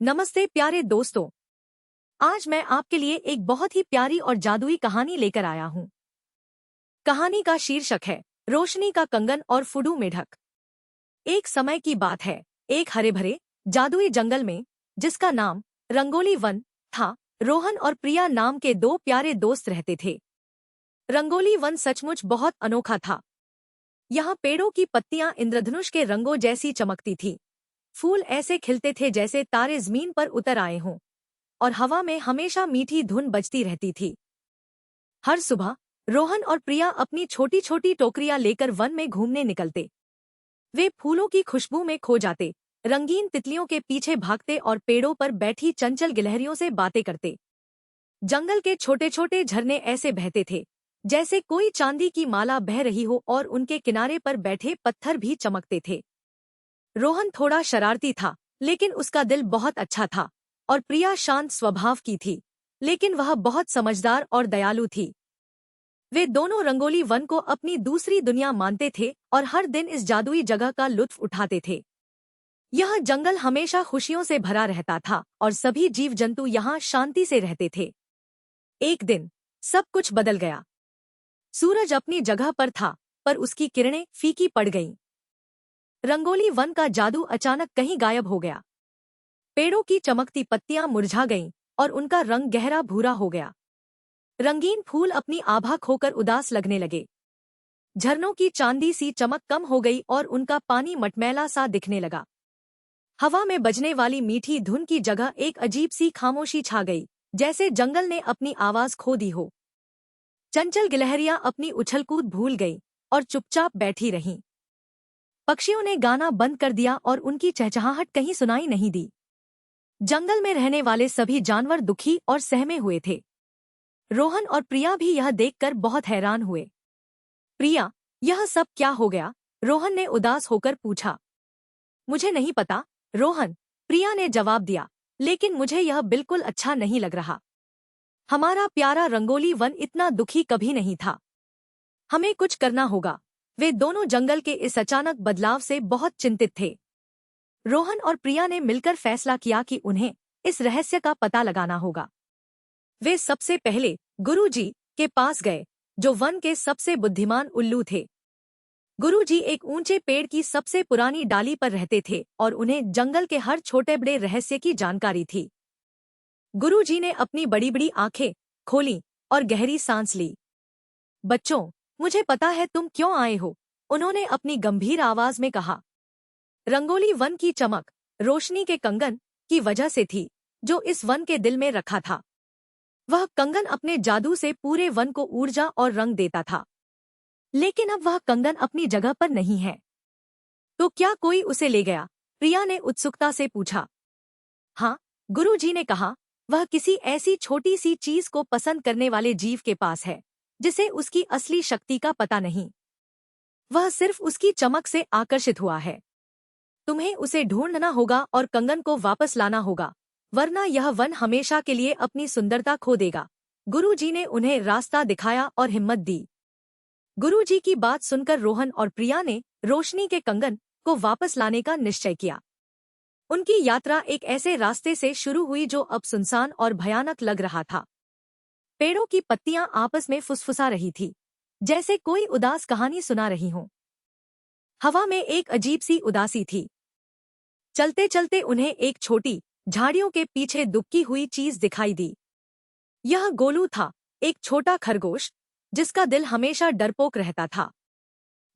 नमस्ते प्यारे दोस्तों। आज मैं आपके लिए एक बहुत ही प्यारी और जादुई कहानी लेकर आया हूँ। कहानी का शीर्षक है रोशनी का कंगन और फुडू मेढक। एक समय की बात है, एक हरे भरे जादुई जंगल में, जिसका नाम रंगोली वन था, रोहन और प्रिया नाम के दो प्यारे दोस्त रहते थे। रंगोली वन सचमुच बहुत अनोखा था। यहाँ पेड़ों की पत्तियां इंद्रधनुष के रंगों जैसी चमकती थी। फूल ऐसे खिलते थे जैसे तारे जमीन पर उतर आए हों, और हवा में हमेशा मीठी धुन बजती रहती थी। हर सुबह रोहन और प्रिया अपनी छोटी छोटी टोकरियां लेकर वन में घूमने निकलते। वे फूलों की खुशबू में खो जाते, रंगीन तितलियों के पीछे भागते और पेड़ों पर बैठी चंचल गिलहरियों से बातें करते। जंगल के छोटे छोटे झरने ऐसे बहते थे जैसे कोई चांदी की माला बह रही हो, और उनके किनारे पर बैठे पत्थर भी चमकते थे। रोहन थोड़ा शरारती था, लेकिन उसका दिल बहुत अच्छा था, और प्रिया शांत स्वभाव की थी, लेकिन वह बहुत समझदार और दयालु थी। वे दोनों रंगोली वन को अपनी दूसरी दुनिया मानते थे और हर दिन इस जादुई जगह का लुत्फ उठाते थे। यह जंगल हमेशा खुशियों से भरा रहता था और सभी जीव जंतु यहाँ शांति से रहते थे। एक दिन सब कुछ बदल गया। सूरज अपनी जगह पर था, पर उसकी किरणें फीकी पड़ गईं। रंगोली वन का जादू अचानक कहीं गायब हो गया। पेड़ों की चमकती पत्तियां मुरझा गईं और उनका रंग गहरा भूरा हो गया। रंगीन फूल अपनी आभा खोकर उदास लगने लगे। झरनों की चांदी सी चमक कम हो गई और उनका पानी मटमैला सा दिखने लगा। हवा में बजने वाली मीठी धुन की जगह एक अजीब सी खामोशी छा गई, जैसे जंगल ने अपनी आवाज खो दी हो। चंचल गिलहरियां अपनी उछलकूद भूल गईं और चुपचाप बैठी रहीं। पक्षियों ने गाना बंद कर दिया और उनकी चहचहाहट कहीं सुनाई नहीं दी। जंगल में रहने वाले सभी जानवर दुखी और सहमे हुए थे। रोहन और प्रिया भी यह देखकर बहुत हैरान हुए। प्रिया, यह सब क्या हो गया? रोहन ने उदास होकर पूछा। मुझे नहीं पता, रोहन, प्रिया ने जवाब दिया, लेकिन मुझे यह बिल्कुल अच्छा नहीं लग रहा। हमारा प्यारा रंगोली वन इतना दुखी कभी नहीं था। हमें कुछ करना होगा। वे दोनों जंगल के इस अचानक बदलाव से बहुत चिंतित थे। रोहन और प्रिया ने मिलकर फैसला किया कि उन्हें इस रहस्य का पता लगाना होगा। वे सबसे पहले गुरुजी के पास गए, जो वन के सबसे बुद्धिमान उल्लू थे। गुरुजी एक ऊंचे पेड़ की सबसे पुरानी डाली पर रहते थे और उन्हें जंगल के हर छोटे बड़े रहस्य की जानकारी थी। गुरुजी ने अपनी बड़ी बड़ी आंखें खोली और गहरी सांस ली। बच्चों, मुझे पता है तुम क्यों आए हो, उन्होंने अपनी गंभीर आवाज में कहा। रंगोली वन की चमक रोशनी के कंगन की वजह से थी, जो इस वन के दिल में रखा था। वह कंगन अपने जादू से पूरे वन को ऊर्जा और रंग देता था। लेकिन अब वह कंगन अपनी जगह पर नहीं है। तो क्या कोई उसे ले गया? प्रिया ने उत्सुकता से पूछा। हाँ, गुरुजी ने कहा, वह किसी ऐसी छोटी सी चीज को पसंद करने वाले जीव के पास है, जिसे उसकी असली शक्ति का पता नहीं। वह सिर्फ उसकी चमक से आकर्षित हुआ है। तुम्हें उसे ढूंढना होगा और कंगन को वापस लाना होगा, वरना यह वन हमेशा के लिए अपनी सुंदरता खो देगा। गुरुजी ने उन्हें रास्ता दिखाया और हिम्मत दी। गुरुजी की बात सुनकर रोहन और प्रिया ने रोशनी के कंगन को वापस लाने का निश्चय किया। उनकी यात्रा एक ऐसे रास्ते से शुरू हुई जो अब सुनसान और भयानक लग रहा था। पेड़ों की पत्तियां आपस में फुसफुसा रही थी, जैसे कोई उदास कहानी सुना रही हो। हवा में एक अजीब सी उदासी थी। चलते चलते उन्हें एक छोटी झाड़ियों के पीछे दुबकी हुई चीज दिखाई दी। यह गोलू था, एक छोटा खरगोश जिसका दिल हमेशा डरपोक रहता था।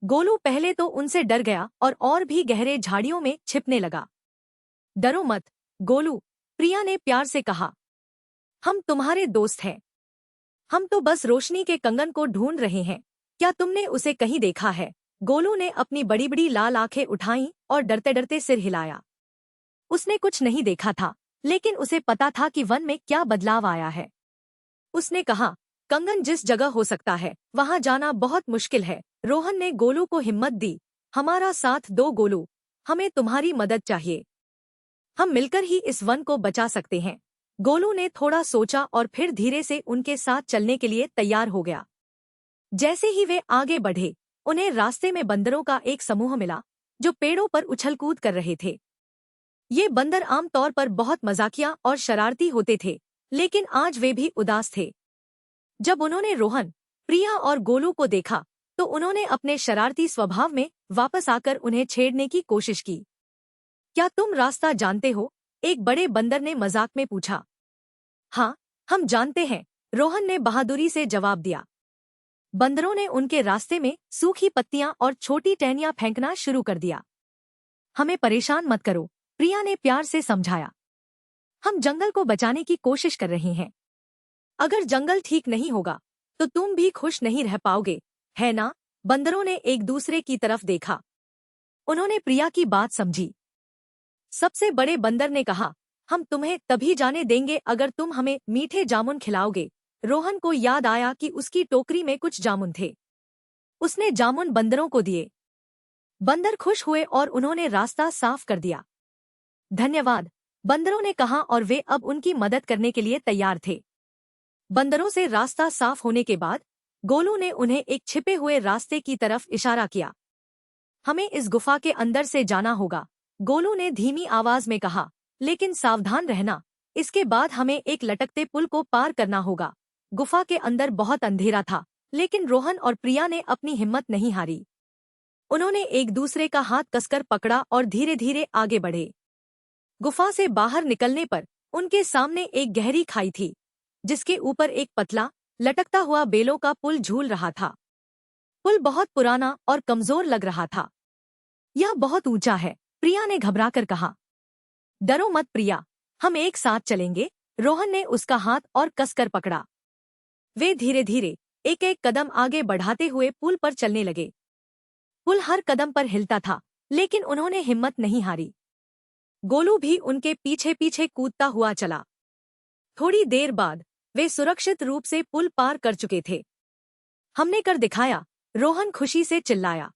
गोलू पहले तो उनसे डर गया और भी गहरे झाड़ियों में छिपने लगा। डरो मत, गोलू, प्रिया ने प्यार से कहा। हम तुम्हारे दोस्त हैं। हम तो बस रोशनी के कंगन को ढूंढ रहे हैं। क्या तुमने उसे कहीं देखा है? गोलू ने अपनी बड़ी बड़ी लाल आंखें उठाईं और डरते डरते सिर हिलाया। उसने कुछ नहीं देखा था, लेकिन उसे पता था कि वन में क्या बदलाव आया है। उसने कहा, कंगन जिस जगह हो सकता है, वहां जाना बहुत मुश्किल है। रोहन ने गोलू को हिम्मत दी। हमारा साथ दो गोलू, हमें तुम्हारी मदद चाहिए। हम मिलकर ही इस वन को बचा सकते हैं। गोलू ने थोड़ा सोचा और फिर धीरे से उनके साथ चलने के लिए तैयार हो गया। जैसे ही वे आगे बढ़े, उन्हें रास्ते में बंदरों का एक समूह मिला, जो पेड़ों पर उछलकूद कर रहे थे। ये बंदर आमतौर पर बहुत मजाकिया और शरारती होते थे, लेकिन आज वे भी उदास थे। जब उन्होंने रोहन, प्रिया और गोलू को देखा तो उन्होंने अपने शरारती स्वभाव में वापस आकर उन्हें छेड़ने की कोशिश की। क्या तुम रास्ता जानते हो? एक बड़े बंदर ने मजाक में पूछा। हाँ, हम जानते हैं, रोहन ने बहादुरी से जवाब दिया। बंदरों ने उनके रास्ते में सूखी पत्तियां और छोटी टहनियां फेंकना शुरू कर दिया। हमें परेशान मत करो, प्रिया ने प्यार से समझाया। हम जंगल को बचाने की कोशिश कर रहे हैं। अगर जंगल ठीक नहीं होगा तो तुम भी खुश नहीं रह पाओगे, है ना? बंदरों ने एक दूसरे की तरफ देखा। उन्होंने प्रिया की बात समझी। सबसे बड़े बंदर ने कहा, हम तुम्हें तभी जाने देंगे अगर तुम हमें मीठे जामुन खिलाओगे। रोहन को याद आया कि उसकी टोकरी में कुछ जामुन थे। उसने जामुन बंदरों को दिए। बंदर खुश हुए और उन्होंने रास्ता साफ कर दिया। धन्यवाद, बंदरों ने कहा और वे अब उनकी मदद करने के लिए तैयार थे। बंदरों से रास्ता साफ होने के बाद गोलू ने उन्हें एक छिपे हुए रास्ते की तरफ इशारा किया। हमें इस गुफा के अंदर से जाना होगा, गोलू ने धीमी आवाज में कहा, लेकिन सावधान रहना, इसके बाद हमें एक लटकते पुल को पार करना होगा। गुफा के अंदर बहुत अंधेरा था, लेकिन रोहन और प्रिया ने अपनी हिम्मत नहीं हारी। उन्होंने एक दूसरे का हाथ कसकर पकड़ा और धीरे धीरे आगे बढ़े। गुफा से बाहर निकलने पर उनके सामने एक गहरी खाई थी, जिसके ऊपर एक पतला, लटकता हुआ बेलों का पुल झूल रहा था। पुल बहुत पुराना और कमजोर लग रहा था। यह बहुत ऊंचा है, प्रिया ने घबराकर कहा। डरो मत प्रिया, हम एक साथ चलेंगे, रोहन ने उसका हाथ और कसकर पकड़ा। वे धीरे धीरे एक एक कदम आगे बढ़ाते हुए पुल पर चलने लगे। पुल हर कदम पर हिलता था, लेकिन उन्होंने हिम्मत नहीं हारी। गोलू भी उनके पीछे पीछे कूदता हुआ चला। थोड़ी देर बाद वे सुरक्षित रूप से पुल पार कर चुके थे। हमने कर दिखाया, रोहन खुशी से चिल्लाया।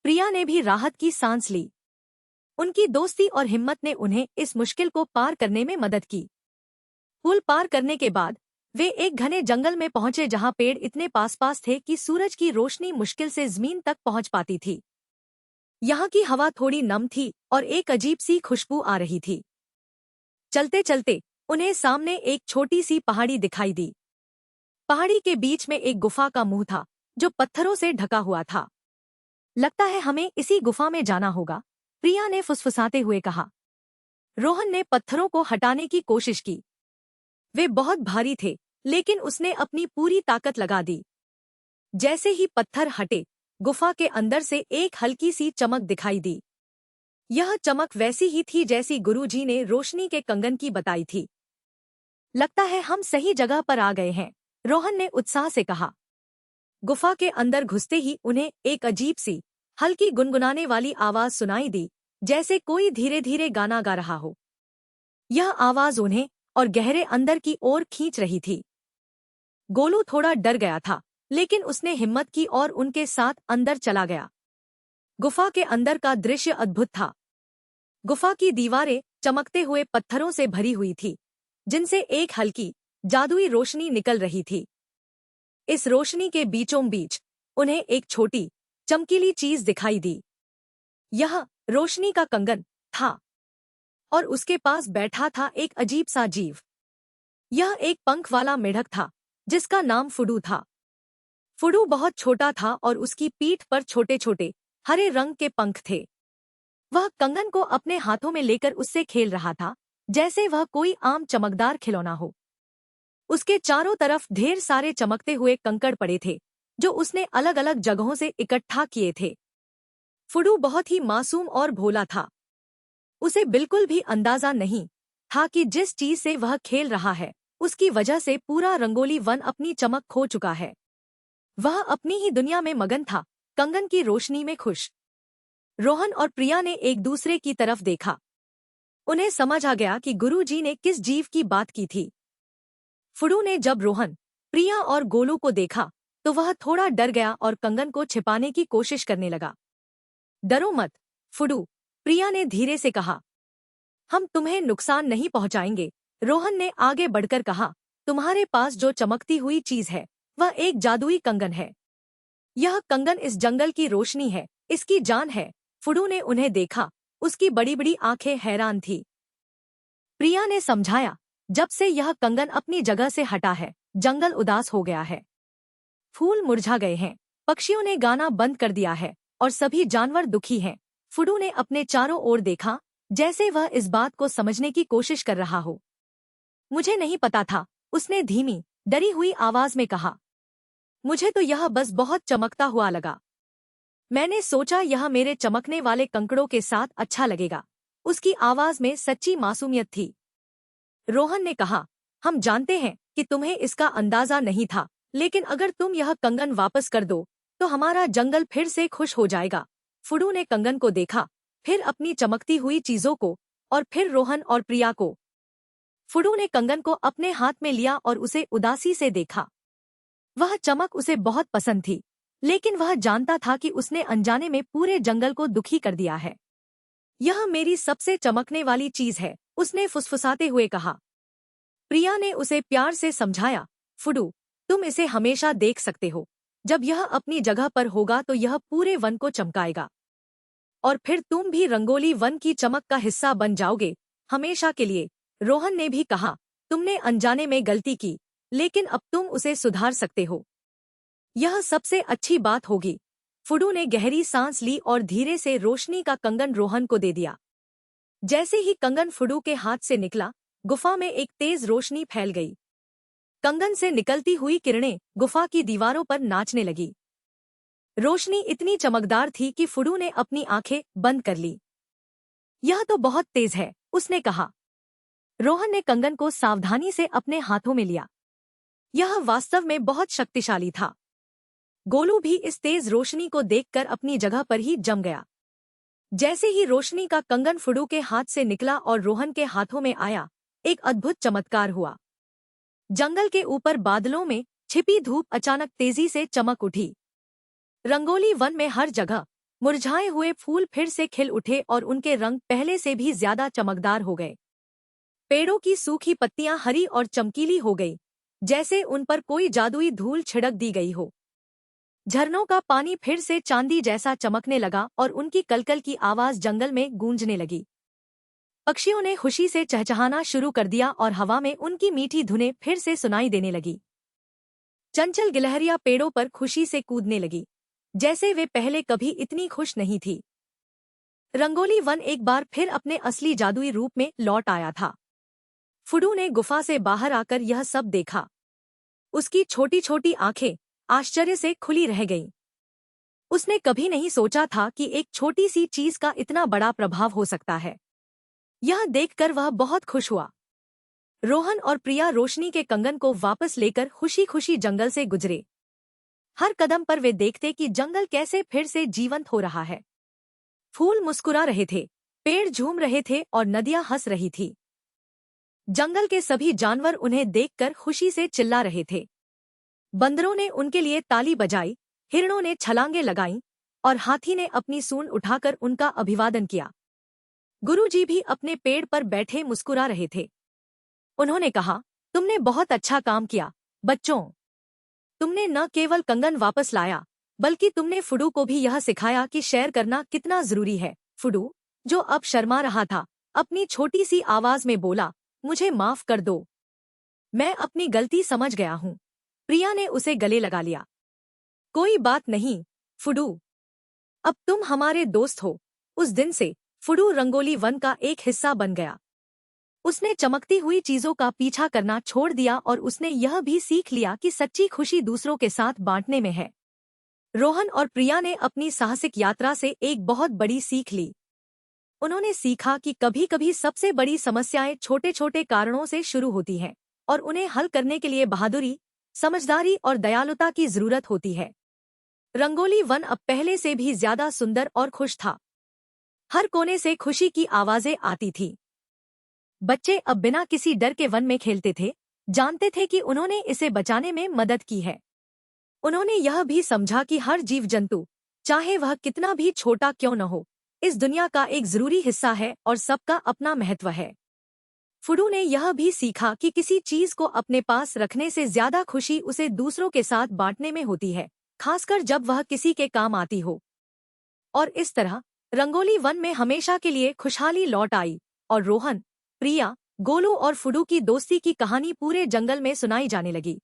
प्रिया ने भी राहत की सांस ली। उनकी दोस्ती और हिम्मत ने उन्हें इस मुश्किल को पार करने में मदद की। पुल पार करने के बाद वे एक घने जंगल में पहुंचे जहां पेड़ इतने पास पास थे कि सूरज की रोशनी मुश्किल से जमीन तक पहुंच पाती थी। यहाँ की हवा थोड़ी नम थी और एक अजीब सी खुशबू आ रही थी। चलते चलते उन्हें सामने एक छोटी सी पहाड़ी दिखाई दी। पहाड़ी के बीच में एक गुफा का मुंह था, जो पत्थरों से ढका हुआ था। लगता है हमें इसी गुफा में जाना होगा, प्रिया ने फुसफुसाते हुए कहा। रोहन ने पत्थरों को हटाने की कोशिश की। वे बहुत भारी थे, लेकिन उसने अपनी पूरी ताकत लगा दी। जैसे ही पत्थर हटे, गुफा के अंदर से एक हल्की सी चमक दिखाई दी। यह चमक वैसी ही थी जैसी गुरुजी ने रोशनी के कंगन की बताई थी। लगता है हम सही जगह पर आ गए हैं, रोहन ने उत्साह से कहा। गुफा के अंदर घुसते ही उन्हें एक अजीब सी, हल्की गुनगुनाने वाली आवाज सुनाई दी, जैसे कोई धीरे धीरे गाना गा रहा हो। यह आवाज उन्हें और गहरे अंदर की ओर खींच रही थी। गोलू थोड़ा डर गया था, लेकिन उसने हिम्मत की और उनके साथ अंदर चला गया। गुफा के अंदर का दृश्य अद्भुत था। गुफा की दीवारें चमकते हुए पत्थरों से भरी हुई थी, जिनसे एक हल्की, जादुई रोशनी निकल रही थी। इस रोशनी के बीचों बीच उन्हें एक छोटी, चमकीली चीज दिखाई दी। यह रोशनी का कंगन था, और उसके पास बैठा था एक अजीब सा जीव। यह एक पंख वाला मेढक था, जिसका नाम फुडू था। फुडू बहुत छोटा था और उसकी पीठ पर छोटे छोटे, हरे रंग के पंख थे। वह कंगन को अपने हाथों में लेकर उससे खेल रहा था, जैसे वह कोई आम चमकदार खिलौना हो। उसके चारों तरफ ढेर सारे चमकते हुए कंकड़ पड़े थे, जो उसने अलग अलग जगहों से इकट्ठा किए थे। फुडू बहुत ही मासूम और भोला था। उसे बिल्कुल भी अंदाजा नहीं था कि जिस चीज से वह खेल रहा है, उसकी वजह से पूरा रंगोली वन अपनी चमक खो चुका है। वह अपनी ही दुनिया में मगन था, कंगन की रोशनी में खुश। रोहन और प्रिया ने एक दूसरे की तरफ देखा। उन्हें समझ आ गया कि गुरुजी ने किस जीव की बात की थी। फुडू ने जब रोहन, प्रिया और गोलू को देखा तो वह थोड़ा डर गया और कंगन को छिपाने की कोशिश करने लगा। डरो मत फुडू, प्रिया ने धीरे से कहा। हम तुम्हें नुकसान नहीं पहुंचाएंगे, रोहन ने आगे बढ़कर कहा। तुम्हारे पास जो चमकती हुई चीज है, वह एक जादुई कंगन है। यह कंगन इस जंगल की रोशनी है, इसकी जान है। फुडू ने उन्हें देखा, उसकी बड़ी बड़ी आंखें हैरान थी। प्रिया ने समझाया, जब से यह कंगन अपनी जगह से हटा है, जंगल उदास हो गया है। फूल मुरझा गए हैं, पक्षियों ने गाना बंद कर दिया है और सभी जानवर दुखी हैं। फुडू ने अपने चारों ओर देखा, जैसे वह इस बात को समझने की कोशिश कर रहा हो। मुझे नहीं पता था, उसने धीमी, डरी हुई आवाज में कहा। मुझे तो यह बस बहुत चमकता हुआ लगा। मैंने सोचा यह मेरे चमकने वाले कंकड़ों के साथ अच्छा लगेगा। उसकी आवाज में सच्ची मासूमियत थी। रोहन ने कहा, हम जानते हैं कि तुम्हें इसका अंदाजा नहीं था, लेकिन अगर तुम यह कंगन वापस कर दो तो हमारा जंगल फिर से खुश हो जाएगा। फुडू ने कंगन को देखा, फिर अपनी चमकती हुई चीजों को, और फिर रोहन और प्रिया को। फुडू ने कंगन को अपने हाथ में लिया और उसे उदासी से देखा। वह चमक उसे बहुत पसंद थी, लेकिन वह जानता था कि उसने अनजाने में पूरे जंगल को दुखी कर दिया है। यह मेरी सबसे चमकने वाली चीज है, उसने फुसफुसाते हुए कहा। प्रिया ने उसे प्यार से समझाया, फुडू, तुम इसे हमेशा देख सकते हो। जब यह अपनी जगह पर होगा तो यह पूरे वन को चमकाएगा। और फिर तुम भी रंगोली वन की चमक का हिस्सा बन जाओगे, हमेशा के लिए। रोहन ने भी कहा, तुमने अनजाने में गलती की, लेकिन अब तुम उसे सुधार सकते हो। यह सबसे अच्छी बात होगी। फुडू ने गहरी सांस ली और धीरे से रोशनी का कंगन रोहन को दे दिया। जैसे ही कंगन फुडू के हाथ से निकला, गुफा में एक तेज रोशनी फैल गई। कंगन से निकलती हुई किरणें गुफा की दीवारों पर नाचने लगी। रोशनी इतनी चमकदार थी कि फुडू ने अपनी आंखें बंद कर ली। यह तो बहुत तेज है, उसने कहा। रोहन ने कंगन को सावधानी से अपने हाथों में लिया। यह वास्तव में बहुत शक्तिशाली था। गोलू भी इस तेज रोशनी को देखकर अपनी जगह पर ही जम गया। जैसे ही रोशनी का कंगन फुडू के हाथ से निकला और रोहन के हाथों में आया, एक अद्भुत चमत्कार हुआ। जंगल के ऊपर बादलों में छिपी धूप अचानक तेजी से चमक उठी। रंगोली वन में हर जगह मुरझाए हुए फूल फिर से खिल उठे और उनके रंग पहले से भी ज्यादा चमकदार हो गए। पेड़ों की सूखी पत्तियां हरी और चमकीली हो गई, जैसे उन पर कोई जादुई धूल छिड़क दी गई हो। झरनों का पानी फिर से चांदी जैसा चमकने लगा और उनकी कलकल की आवाज जंगल में गूंजने लगी। पक्षियों ने खुशी से चहचहाना शुरू कर दिया और हवा में उनकी मीठी धुनें फिर से सुनाई देने लगी। चंचल गिलहरियां पेड़ों पर खुशी से कूदने लगी, जैसे वे पहले कभी इतनी खुश नहीं थी। रंगोली वन एक बार फिर अपने असली जादुई रूप में लौट आया था। फुडू ने गुफा से बाहर आकर यह सब देखा। उसकी छोटी छोटी आंखें आश्चर्य से खुली रह गईं। उसने कभी नहीं सोचा था कि एक छोटी सी चीज का इतना बड़ा प्रभाव हो सकता है। यह देखकर वह बहुत खुश हुआ। रोहन और प्रिया रोशनी के कंगन को वापस लेकर खुशी खुशी जंगल से गुजरे। हर कदम पर वे देखते कि जंगल कैसे फिर से जीवंत हो रहा है। फूल मुस्कुरा रहे थे, पेड़ झूम रहे थे और नदियां हंस रही थी। जंगल के सभी जानवर उन्हें देखकर खुशी से चिल्ला रहे थे। बंदरों ने उनके लिए ताली बजाई, हिरणों ने छलांगे लगाईं और हाथी ने अपनी सूंड उठाकर उनका अभिवादन किया। गुरुजी भी अपने पेड़ पर बैठे मुस्कुरा रहे थे। उन्होंने कहा, तुमने बहुत अच्छा काम किया, बच्चों। तुमने न केवल कंगन वापस लाया, बल्कि तुमने फुडू को भी यह सिखाया कि शेयर करना कितना जरूरी है। फुडू, जो अब शर्मा रहा था, अपनी छोटी सी आवाज में बोला, मुझे माफ कर दो। मैं अपनी गलती समझ गया हूँ। प्रिया ने उसे गले लगा लिया। कोई बात नहीं, फुडू। अब तुम हमारे दोस्त हो। उस दिन से फुडू रंगोली वन का एक हिस्सा बन गया। उसने चमकती हुई चीजों का पीछा करना छोड़ दिया और उसने यह भी सीख लिया कि सच्ची खुशी दूसरों के साथ बांटने में है। रोहन और प्रिया ने अपनी साहसिक यात्रा से एक बहुत बड़ी सीख ली। उन्होंने सीखा कि कभी-कभी सबसे बड़ी समस्याएं छोटे-छोटे कारणों से शुरू होती हैं और उन्हें हल करने के लिए बहादुरी, समझदारी और दयालुता की जरूरत होती है। रंगोली वन अब पहले से भी ज्यादा सुंदर और खुश था। हर कोने से खुशी की आवाजें आती थी। बच्चे अब बिना किसी डर के वन में खेलते थे, जानते थे कि उन्होंने इसे बचाने में मदद की है। उन्होंने यह भी समझा कि हर जीव जंतु, चाहे वह कितना भी छोटा क्यों न हो, इस दुनिया का एक जरूरी हिस्सा है और सबका अपना महत्व है। फुडू ने यह भी सीखा कि किसी चीज को अपने पास रखने से ज्यादा खुशी उसे दूसरों के साथ बांटने में होती है, खासकर जब वह किसी के काम आती हो। और इस तरह रंगोली वन में हमेशा के लिए खुशहाली लौट आई और रोहन, प्रिया, गोलू और फुडू की दोस्ती की कहानी पूरे जंगल में सुनाई जाने लगी।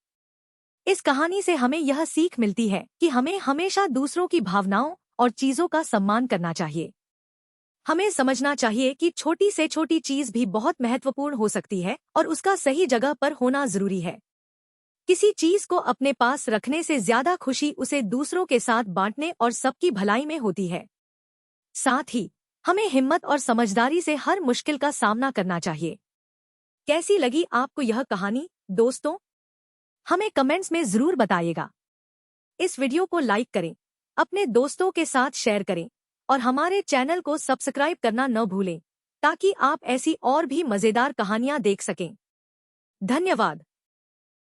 इस कहानी से हमें यह सीख मिलती है कि हमें हमेशा दूसरों की भावनाओं और चीजों का सम्मान करना चाहिए। हमें समझना चाहिए कि छोटी से छोटी चीज भी बहुत महत्वपूर्ण हो सकती है और उसका सही जगह पर होना जरूरी है। किसी चीज को अपने पास रखने से ज्यादा खुशी उसे दूसरों के साथ बांटने और सबकी भलाई में होती है। साथ ही हमें हिम्मत और समझदारी से हर मुश्किल का सामना करना चाहिए। कैसी लगी आपको यह कहानी दोस्तों? हमें कमेंट्स में जरूर बताइएगा। इस वीडियो को लाइक करें, अपने दोस्तों के साथ शेयर करें और हमारे चैनल को सब्सक्राइब करना न भूलें ताकि आप ऐसी और भी मजेदार कहानियां देख सकें। धन्यवाद।